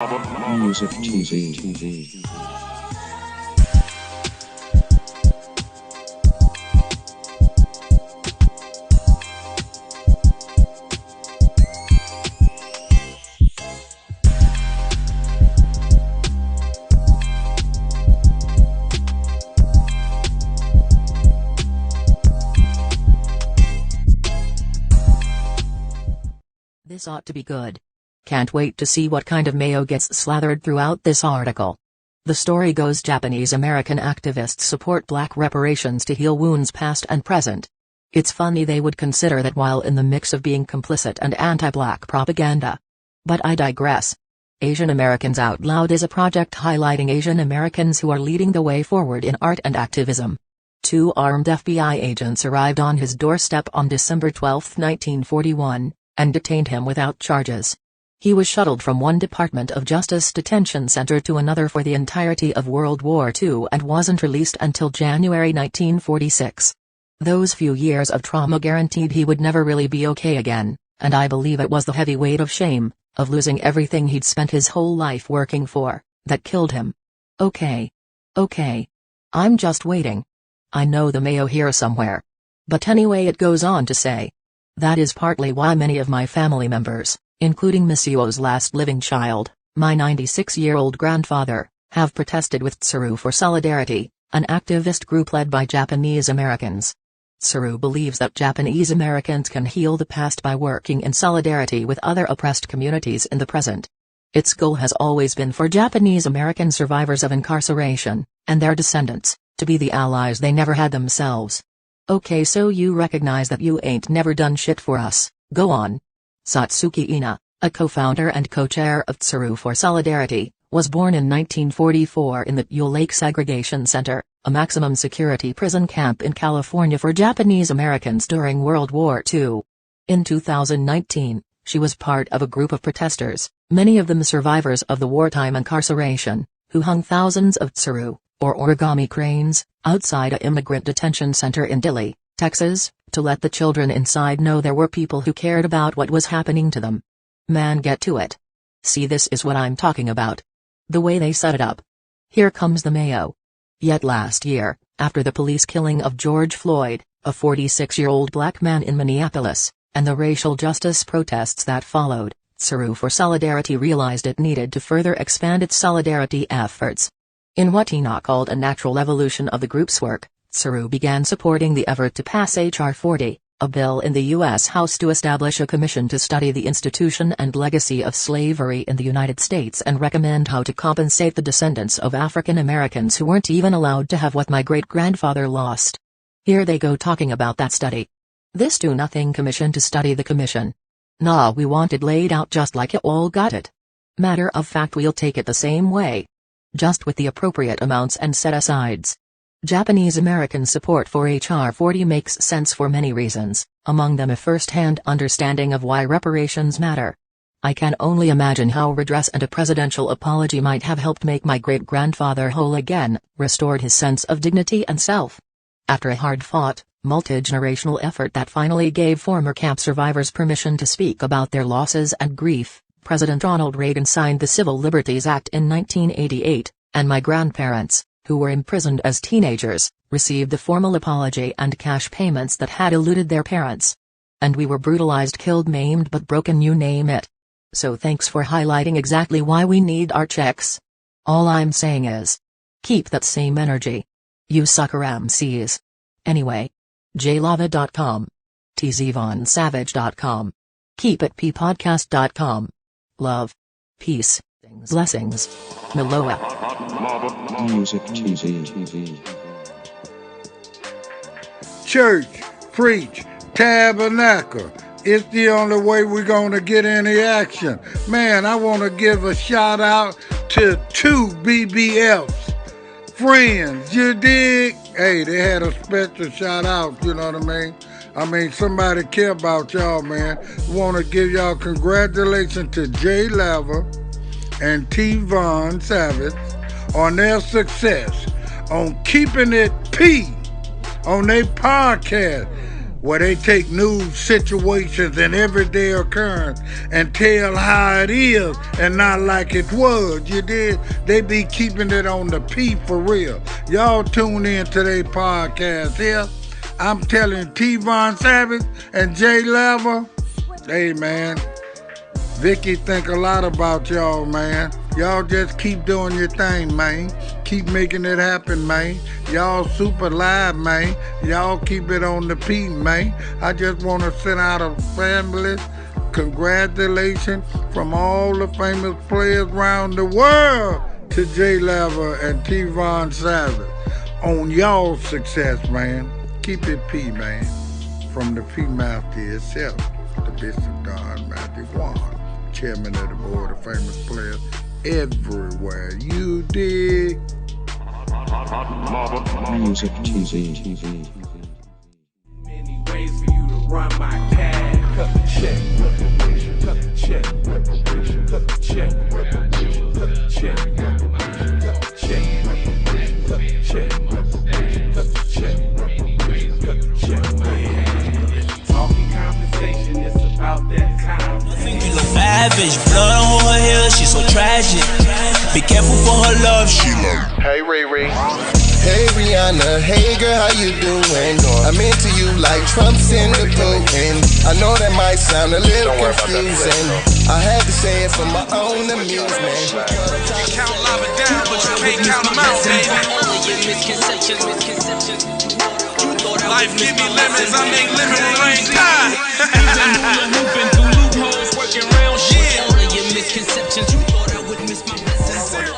Music TV. This ought to be good. Can't wait to see what kind of mayo gets slathered throughout this article. The story goes Japanese American activists support black reparations to heal wounds past and present. It's funny they would consider that while in the mix of being complicit and anti-black propaganda. But I digress. Asian Americans Out Loud is a project highlighting Asian Americans who are leading the way forward in art and activism. 2 armed FBI agents arrived on his doorstep on December 12, 1941, and detained him without charges. He was shuttled from one Department of Justice detention center to another for the entirety of World War II and wasn't released until January 1946. Those few years of trauma guaranteed he would never really be okay again, and I believe it was the heavy weight of shame, of losing everything he'd spent his whole life working for, that killed him. Okay. I'm just waiting. I know the mayo here somewhere. But anyway, it goes on to say. That is partly why many of my family members, including Miss Yuo's last living child, my 96-year-old grandfather, have protested with Tsuru for Solidarity, an activist group led by Japanese Americans. Tsuru believes that Japanese Americans can heal the past by working in solidarity with other oppressed communities in the present. Its goal has always been for Japanese American survivors of incarceration, and their descendants, to be the allies they never had themselves. Okay, so you recognize that you ain't never done shit for us, go on. Satsuki Ina, a co-founder and co-chair of Tsuru for Solidarity, was born in 1944 in the Yule Lake Segregation Center, a maximum security prison camp in California for Japanese Americans during World War II. In 2019, she was part of a group of protesters, many of them survivors of the wartime incarceration, who hung thousands of tsuru, or origami cranes, outside a immigrant detention center in Dilley, Texas, to let the children inside know there were people who cared about what was happening to them. Man, get to it. See, this is what I'm talking about. The way they set it up. Here comes the mayo. Yet last year, after the police killing of George Floyd, a 46-year-old black man in Minneapolis, and the racial justice protests that followed, Tsuru for Solidarity realized it needed to further expand its solidarity efforts. In what Ina called a natural evolution of the group's work, Tsuru began supporting the effort to pass H.R. 40, a bill in the U.S. House to establish a commission to study the institution and legacy of slavery in the United States and recommend how to compensate the descendants of African Americans who weren't even allowed to have what my great-grandfather lost. Here they go talking about that study. This do-nothing commission to study the commission. Nah, we want it laid out just like you all got it. Matter of fact, we'll take it the same way. Just with the appropriate amounts and set-asides. Japanese American support for H.R. 40 makes sense for many reasons, among them a first-hand understanding of why reparations matter. I can only imagine how redress and a presidential apology might have helped make my great-grandfather whole again, restored his sense of dignity and self. After a hard-fought, multi-generational effort that finally gave former camp survivors permission to speak about their losses and grief, President Ronald Reagan signed the Civil Liberties Act in 1988, and my grandparents, who were imprisoned as teenagers, received the formal apology and cash payments that had eluded their parents. And we were brutalized, killed, maimed, but broken, you name it. So thanks for highlighting exactly why we need our checks. All I'm saying is, keep that same energy. You sucker MCs. Anyway. jlava.com. tzvonsavage.com. keepitppodcast.com. Love. Peace. Blessings. Miloa. Music TV. Church, preach, tabernacle. It's the only way we're going to get any action. Man, I want to give a shout out to 2 BBFs. Friends, you dig? Hey, they had a special shout out, you know what I mean? Somebody care about y'all, man. Want to give y'all congratulations to Jay Lava and T. Von Savage on their success on keeping it P on their podcast. where they take news situations and everyday occurrence and tell how it is and not like it was. You did? They be keeping it on the P for real. Y'all tune in to their podcast here. I'm telling T-Von Savage and Jay Level, hey man, Vicky think a lot about y'all, man. Y'all just keep doing your thing, man. Keep making it happen, man. Y'all super live, man. Y'all keep it on the P, man. I just want to send out a family congratulations from all the famous players around the world to J Level and T-Von Savage on y'all's success, man. Keep it P, man. From the P Master itself, the Bishop Don Magic Wand, chairman of the board of famous players everywhere. You dig? Music TV. Many ways for you to run my cash. Cut the check, cut the check, cut the check, cut the check, cut the check, cut the check, cut the check, cut the check. Talking compensation, it's about that time. You look savage, blood on her hair, she's so tragic. Be careful for her love, she love. Hey Riri. Hey Rihanna, hey girl, how you doing? I'm into you like Trump's in the Putin. I know that might sound a little confusing. I had to say it for my own amusement. You count lava down, but you can't count them out, baby. Life give me lemons, I make lemon rain die. Moving through loopholes, working round shit. All of your misconceptions, you thought I would miss my blessings.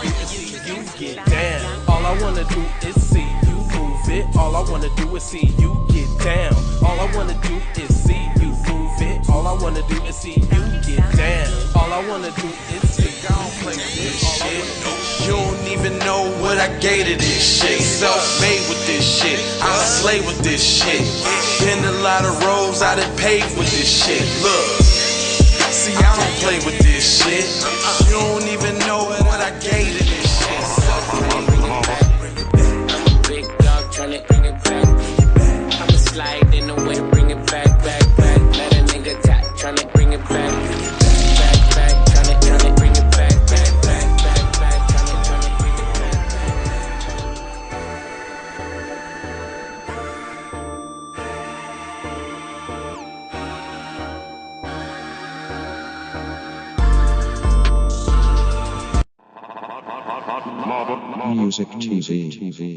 You get down. All I wanna do is see you move it. All I wanna do is see you get down. All I wanna do is see you move it. All I wanna do is see you get down. All I wanna do is see you play this shit. You don't even know what I gave to this shit. Self-made with this shit, I slay with this shit. Been a lot of roads I done paved with this shit. Look, see I don't play with this shit. You don't even know what I gave to this shit. Self-made. I'm a big dog tryna bring it back. I'ma slide in the way, bring it back. Let a nigga tap, tryna bring it back. Tryna bring it back. Tryna bring it Music TV.